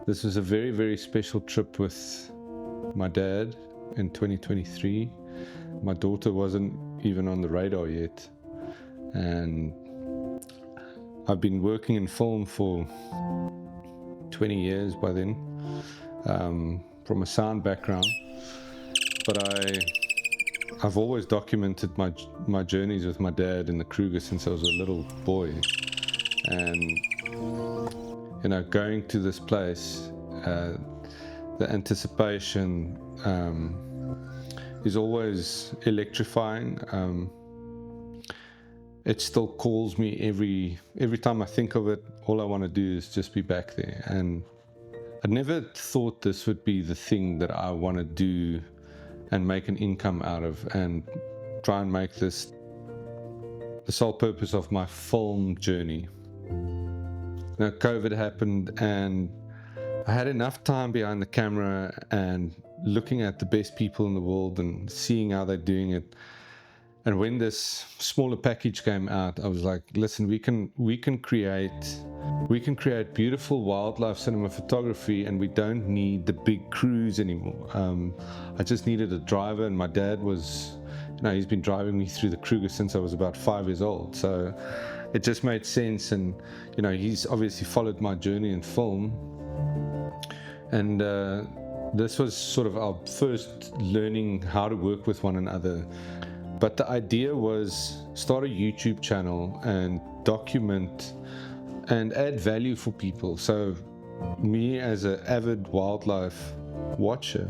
This was a very, very special trip with my dad in 2023. My daughter wasn't even on the radar yet, and I've been working in film for 20 years by then, from a sound background, but I've always documented my journeys with my dad in the Kruger since I was a little boy. And going to this place, the anticipation is always electrifying. It still calls me every time I think of it. All I want to do is just be back there. And I never thought this would be the thing that I want to do and make an income out of, and try and make this the sole purpose of my film journey. Now, COVID happened, and I had enough time behind the camera and looking at the best people in the world and seeing how they're doing it. And when this smaller package came out, I was like, listen, we can create beautiful wildlife cinema photography, and we don't need the big crews anymore. I just needed a driver, and my dad was, he's been driving me through the Kruger since I was about 5 years old. So it just made sense. And, he's obviously followed my journey in film. And this was sort of our first learning how to work with one another. But the idea was start a YouTube channel and document and add value for people. So me, as an avid wildlife watcher,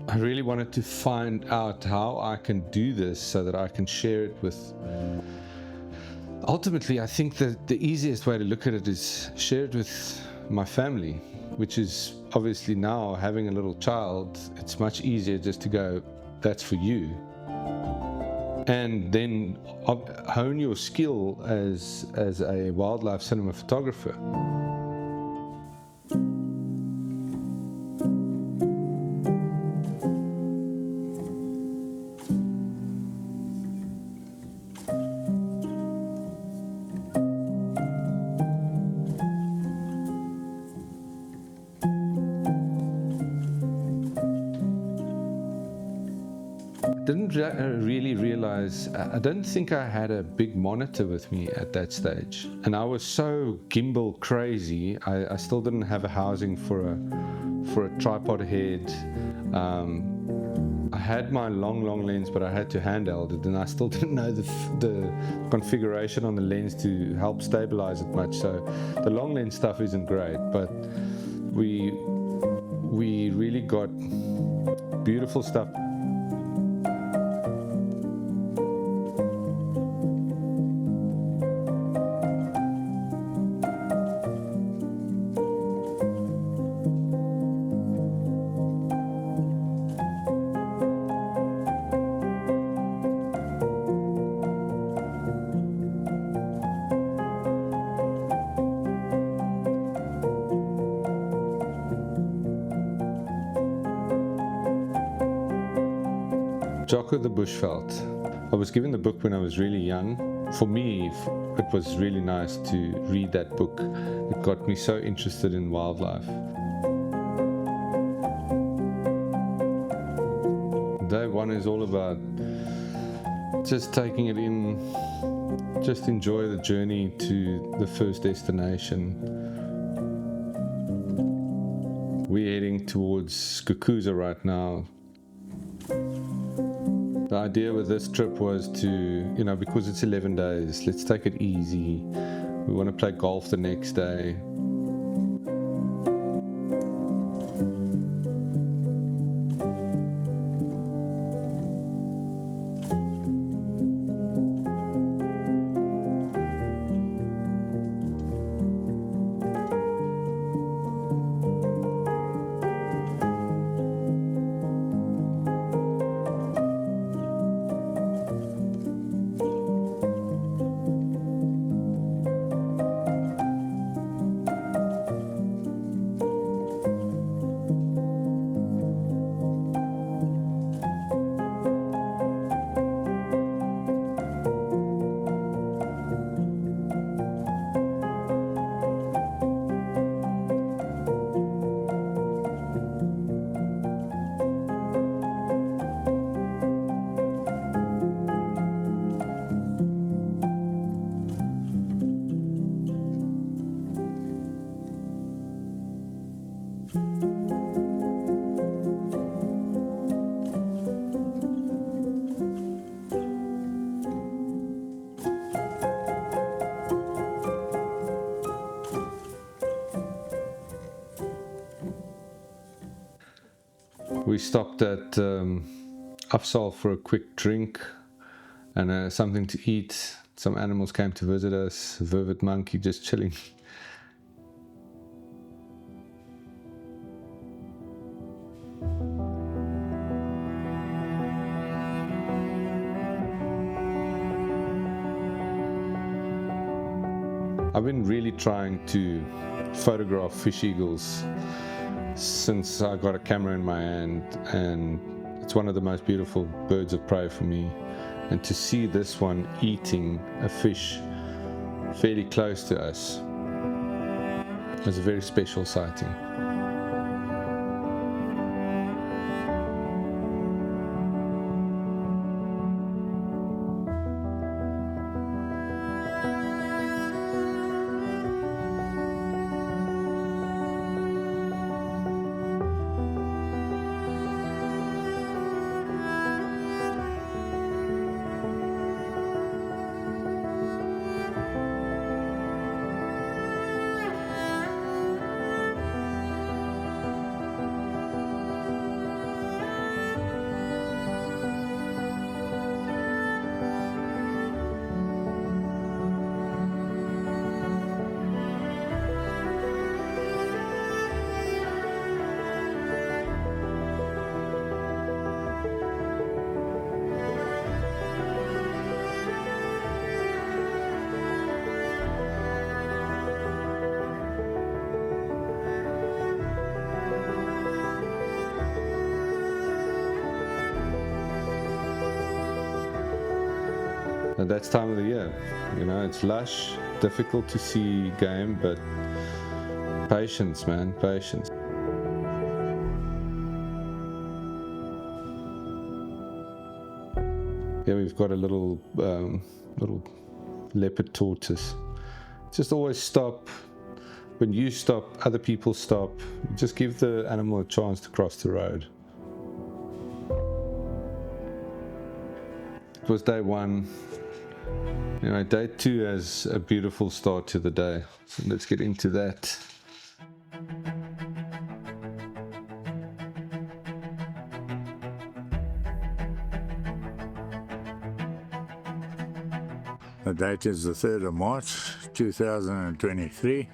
I really wanted to find out how I can do this so that I can share it with... Ultimately, I think that the easiest way to look at it is share it with my family, which is obviously, now having a little child, it's much easier just to go, that's for you. And then hone your skill as a wildlife cinema photographer. Didn't really realize, I don't think I had a big monitor with me at that stage, and I was so gimbal crazy. I still didn't have a housing for a tripod head. I had my long lens, but I had to handheld it, and I still didn't know the configuration on the lens to help stabilize it much. So the long lens stuff isn't great, but we really got beautiful stuff. Jocko the Bushveld. I was given the book when I was really young. For me, it was really nice to read that book. It got me so interested in wildlife. Day one is all about just taking it in, just enjoy the journey to the first destination. We're heading towards Skukuza right now. The idea with this trip was to, because it's 11 days, let's take it easy. We want to play golf the next day. We stopped at Afsal for a quick drink and something to eat. Some animals came to visit us, a vervet monkey just chilling. I've been really trying to photograph fish eagles since I got a camera in my hand, and it's one of the most beautiful birds of prey for me. And to see this one eating a fish fairly close to us was a very special sighting. And that's time of the year, you know, it's lush, difficult to see game, but patience, man, patience. Here we've got a little leopard tortoise. Just always stop. When you stop, other people stop. Just give the animal a chance to cross the road. It was day one. You know, day two has a beautiful start to the day. So let's get into that. The date is the 3rd of March 2023.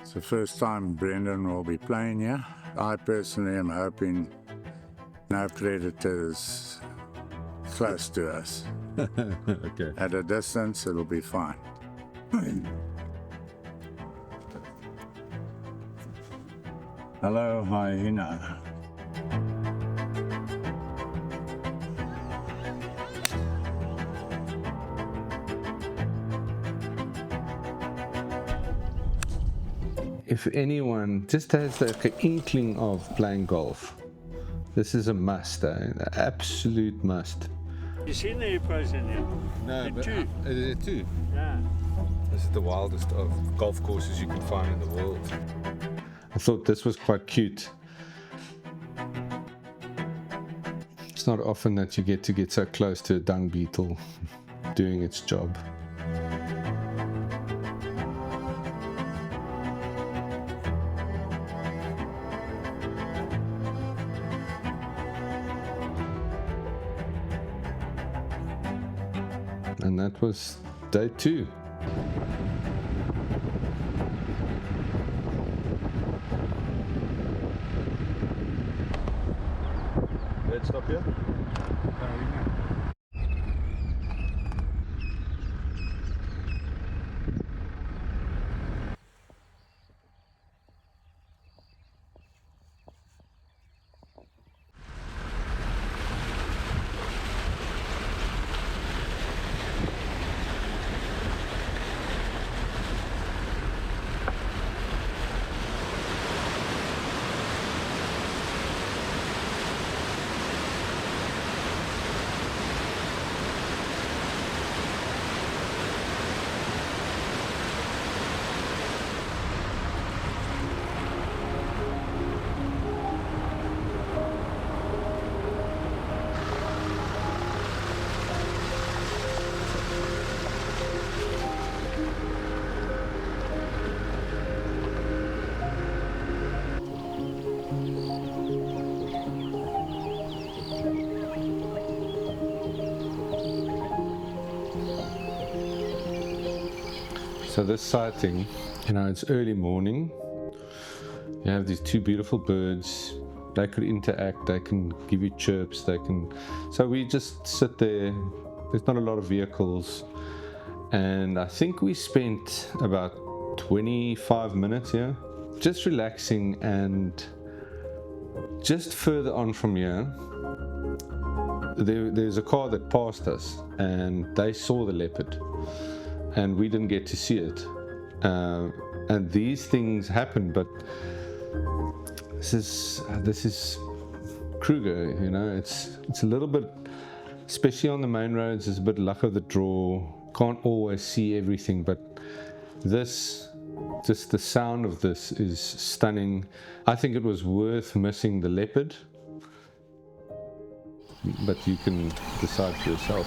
It's the first time Brendan will be playing here. I personally am hoping no predators close to us. Okay. At a distance, it'll be fine. Hello, hyena. If anyone just has like an inkling of playing golf, this is a must, an absolute must. You seen the pros in there? No, but two. There are two. Yeah. This is the wildest of golf courses you can find in the world. I thought this was quite cute. It's not often that you get to get so close to a dung beetle doing its job. And that was day two. Let's stop here. So this sighting, it's early morning. You have these two beautiful birds. They could interact, they can give you chirps, so we just sit there. There's not a lot of vehicles, and I think we spent about 25 minutes here just relaxing. And just further on from here, there's a car that passed us, and they saw the leopard, and we didn't get to see it. And these things happen, but this is Kruger. It's a little bit, especially on the main roads, it's a bit luck of the draw. Can't always see everything, but just the sound of this is stunning. I think it was worth missing the leopard, but you can decide for yourself.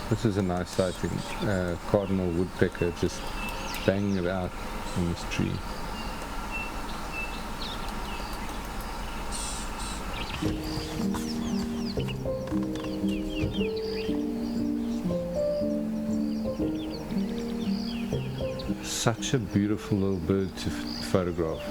This is a nice sighting. Cardinal woodpecker just banging it out in this tree. Such a beautiful little bird to photograph.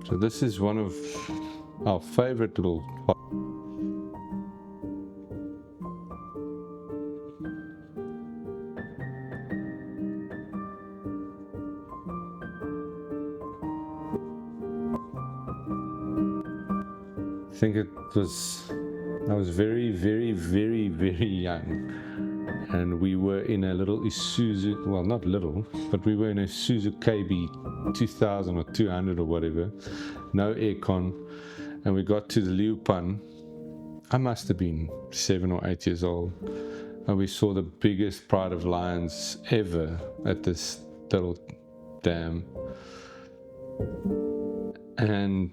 So this is one of our favorite little I think I was very, very, very, very young, and we were in a little Isuzu, well, not little, but we were in a Isuzu KB 2000 or 200 or whatever, no aircon, and we got to the leopard. I must have been 7 or 8 years old, and we saw the biggest pride of lions ever at this little dam. And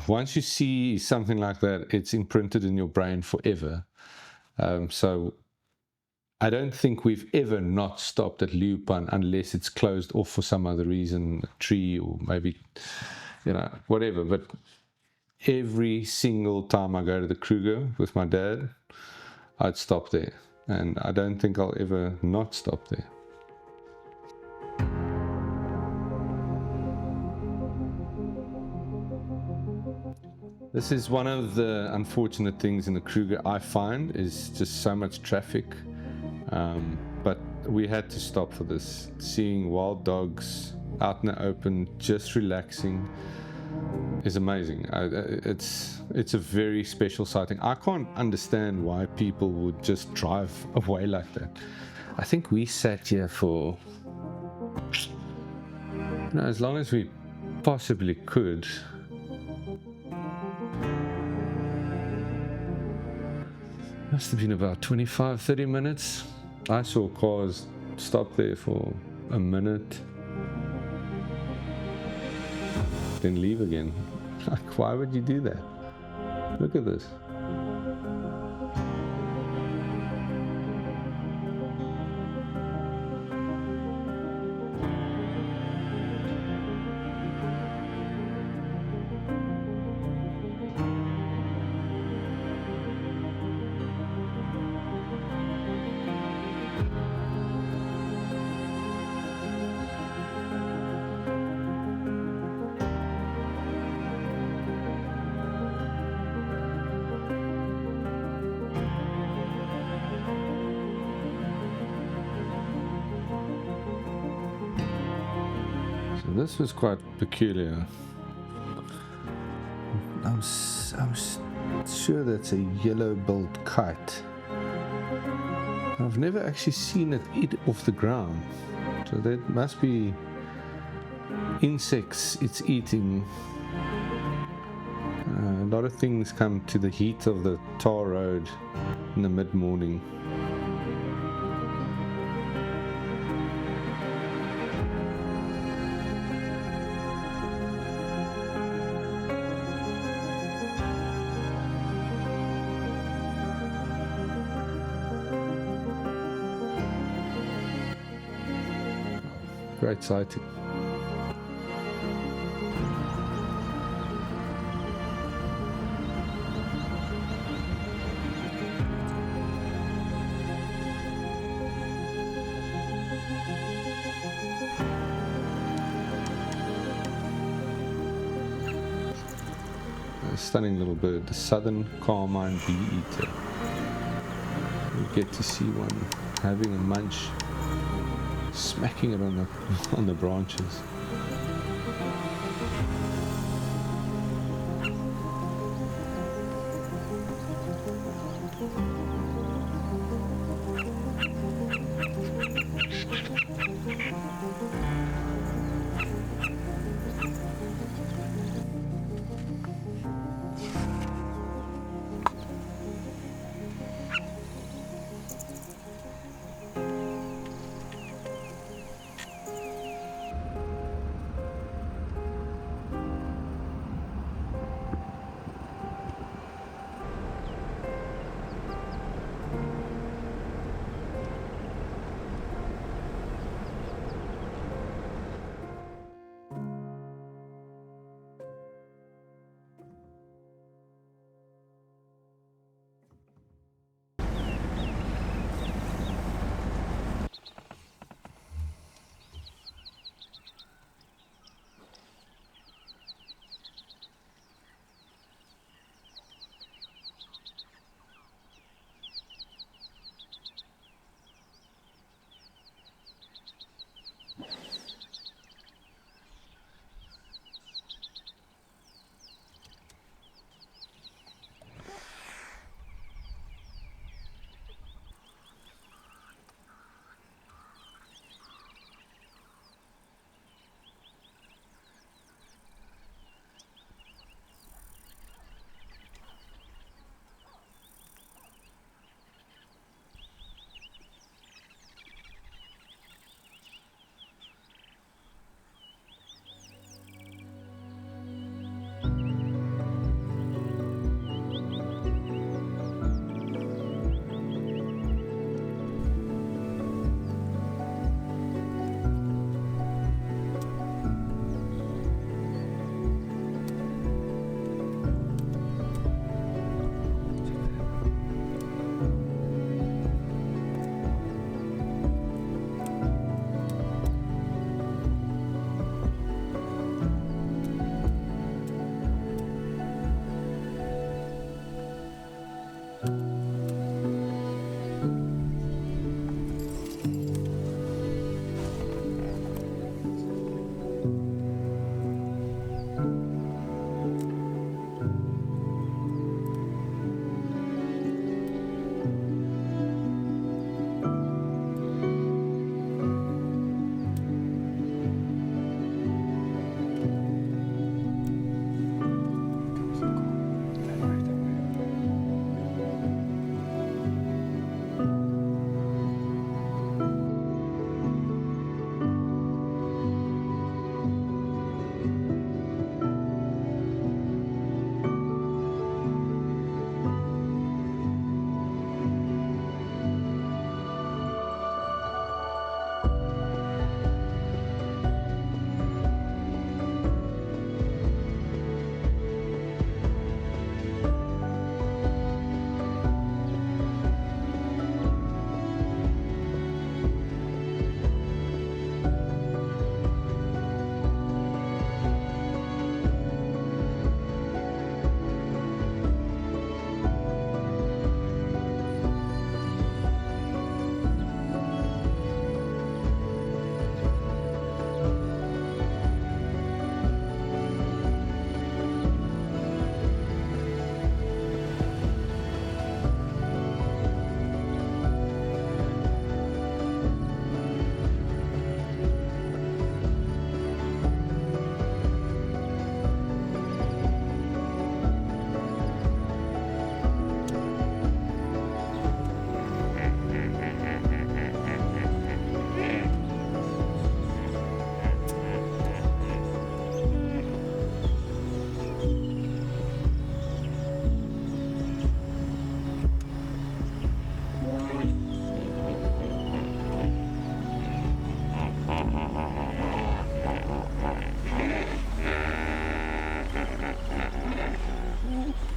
once you see something like that, it's imprinted in your brain forever. So I don't think we've ever not stopped at leopard unless it's closed off for some other reason, a tree or maybe, whatever. But every single time I go to the Kruger with my dad, I'd stop there. And I don't think I'll ever not stop there. This is one of the unfortunate things in the Kruger, I find, is just so much traffic. But we had to stop for this. Seeing wild dogs out in the open, just relaxing, is amazing. It's a very special sighting. I can't understand why people would just drive away like that. I think we sat here for, as long as we possibly could. Must have been about 25-30 minutes. I saw cars stop there for a minute, then leave again. Like, why would you do that? Look at this. This was quite peculiar. I'm sure that's a yellow-billed kite. I've never actually seen it eat off the ground, so that must be insects it's eating. A lot of things come to the heat of the tar road in the mid-morning. Great sighting. A stunning little bird, the southern carmine bee eater. You get to see one having a munch, smacking it on the branches.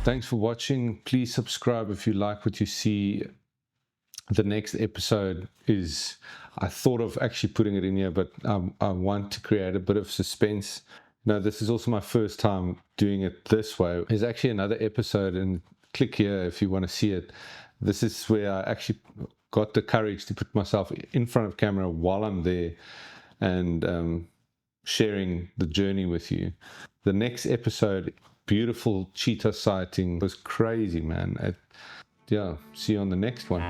Thanks for watching. Please subscribe if you like what you see. The next episode is, I thought of actually putting it in here, but I want to create a bit of suspense. No, this is also my first time doing it this way. There's actually another episode, and click here if you want to see it. This is where I actually got the courage to put myself in front of camera while I'm there and sharing the journey with you. The next episode, beautiful cheetah sighting, was crazy, man. Yeah, see you on the next one.